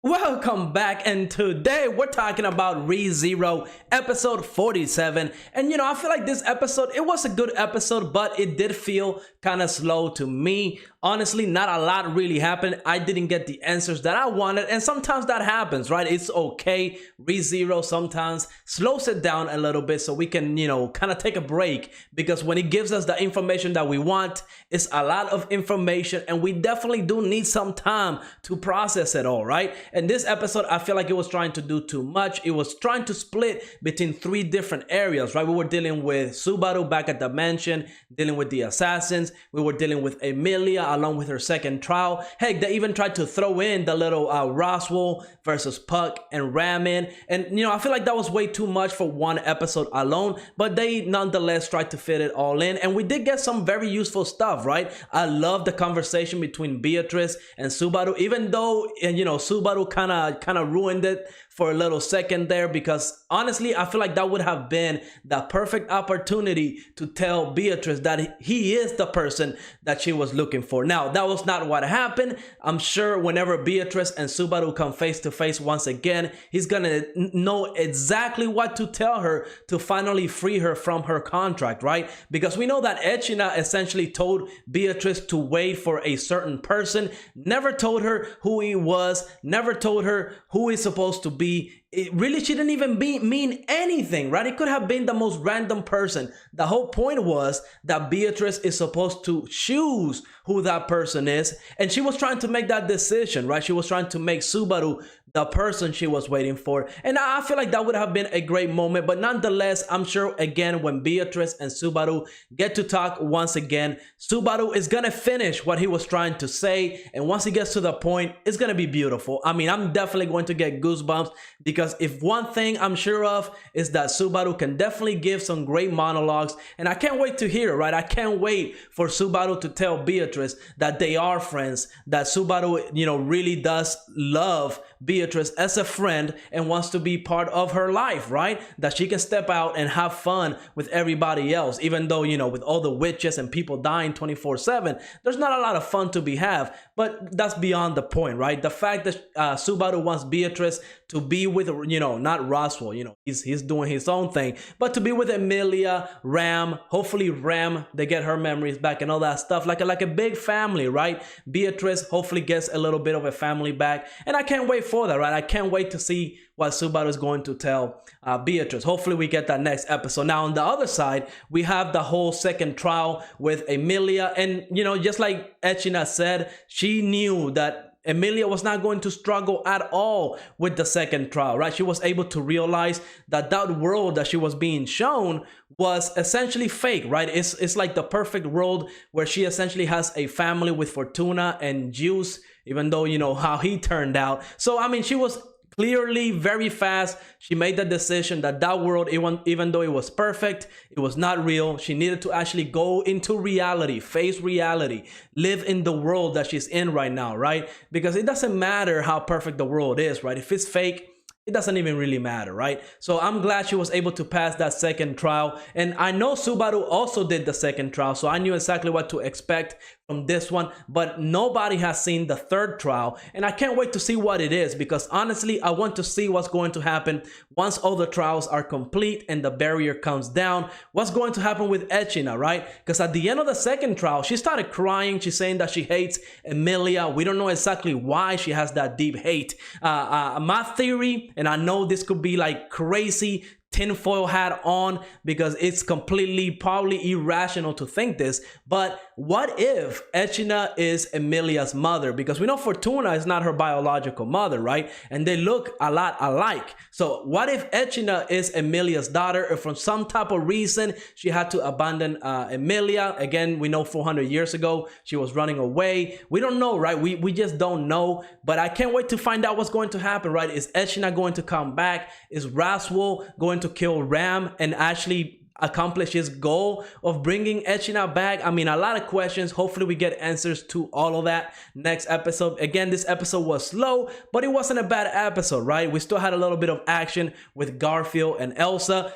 Welcome back, and today we're talking about ReZero episode 47. And I feel like this episode, it was a good episode, but it did feel kind of slow to me. Honestly, not a lot really happened. I didn't get the answers that I wanted, and sometimes that happens, right? It's okay. ReZero sometimes slows it down a little bit so we can, kind of take a break, because when it gives us the information that we want, it's a lot of information, and we definitely do need some time to process it all, right? And this episode, I feel like it was trying to do too much. It was trying to split between three different areas, right? We were dealing with Subaru back at the mansion, dealing with the assassins. We were dealing with Emilia along with her second trial. Heck, they even tried to throw in the little Roswell versus Puck and Ramen. And, I feel like that was way too much for one episode alone, but they nonetheless tried to fit it all in. And we did get some very useful stuff, right? I love the conversation between Beatrice and Subaru, even though, Subaru kind of ruined it for a little second there, because honestly, I feel like that would have been the perfect opportunity to tell Beatrice that he is the person that she was looking for. Now, that was not what happened. I'm sure whenever Beatrice and Subaru come face to face once again, he's gonna know exactly what to tell her to finally free her from her contract, right? Because we know that Echina essentially told Beatrice to wait for a certain person, never told her who he was, never told her who he's supposed to be. It really shouldn't even mean anything, right? It could have been the most random person. The whole point was that Beatrice is supposed to choose who that person is, and she was trying to make that decision, right? She was trying to make Subaru the person she was waiting for, and I feel like that would have been a great moment. But nonetheless, I'm sure again when Beatrice and Subaru get to talk once again, Subaru is gonna finish what he was trying to say, and once he gets to the point, it's gonna be beautiful. I mean, I'm definitely going to get goosebumps, because if one thing I'm sure of is that Subaru can definitely give some great monologues, and I can't wait to hear it, right? I can't wait for Subaru to tell Beatrice that they are friends, that Subaru, really does love Beatrice as a friend and wants to be part of her life, right? That she can step out and have fun with everybody else, even though, with all the witches and people dying 24/7, there's not a lot of fun to be had. But that's beyond the point, right? The fact that Subaru wants Beatrice to be with, not Roswell, he's doing his own thing, but to be with Emilia, Ram, hopefully Ram, they get her memories back and all that stuff, like a big family, right? Beatrice hopefully gets a little bit of a family back, and I can't wait for that, right? I can't wait to see what Subaru is going to tell Beatrice. Hopefully we get that next episode. Now on the other side, we have the whole second trial with Emilia, and just like Echina said, she knew that Emilia was not going to struggle at all with the second trial, right? She was able to realize that that world that she was being shown was essentially fake, right? It's like the perfect world where she essentially has a family with Fortuna and Juice, even though how he turned out. So I mean, she was clearly very fast. She made the decision that that world, even though it was perfect, it was not real. She needed to actually go into reality, face reality, live in the world that she's in right now, right? Because it doesn't matter how perfect the world is, right? If it's fake, it doesn't even really matter, right? So I'm glad she was able to pass that second trial. And I know Subaru also did the second trial, so I knew exactly what to expect from this one, but nobody has seen the third trial, and I can't wait to see what it is, because honestly, I want to see what's going to happen once all the trials are complete and the barrier comes down. What's going to happen with Echina, right? Because at the end of the second trial, she started crying. She's saying that she hates Emilia. We don't know exactly why she has that deep hate. My theory, and I know this could be like crazy tinfoil hat on, because it's completely probably irrational to think this, but what if Echina is Emilia's mother? Because we know Fortuna is not her biological mother, right? And they look a lot alike. So what if Echina is Emilia's daughter, or for some type of reason she had to abandon Emilia? Again, we know 400 years ago she was running away. We don't know, right? We just don't know, but I can't wait to find out what's going to happen, right? Is Echina going to come back? Is Roswell going to kill Ram and actually accomplish his goal of bringing Echina back? I mean, a lot of questions. Hopefully we get answers to all of that next episode. Again, this episode was slow, but it wasn't a bad episode, right? We still had a little bit of action with Garfield and Elsa.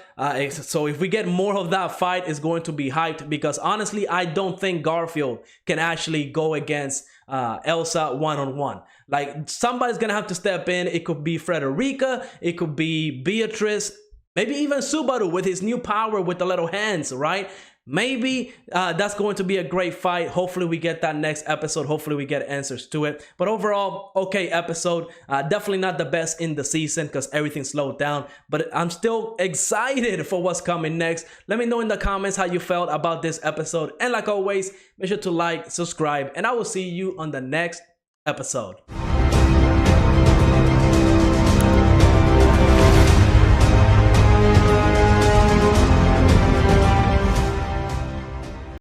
So if we get more of that fight, it's going to be hyped, because honestly, I don't think Garfield can actually go against Elsa one-on-one. Like, somebody's gonna have to step in. It could be Frederica, it could be Beatrice, maybe even Subaru with his new power with the little hands, right? Maybe that's going to be a great fight. Hopefully we get that next episode. Hopefully we get answers to it. But overall, okay episode. Definitely not the best in the season because everything slowed down. But I'm still excited for what's coming next. Let me know in the comments how you felt about this episode. And like always, make sure to like, subscribe, and I will see you on the next episode.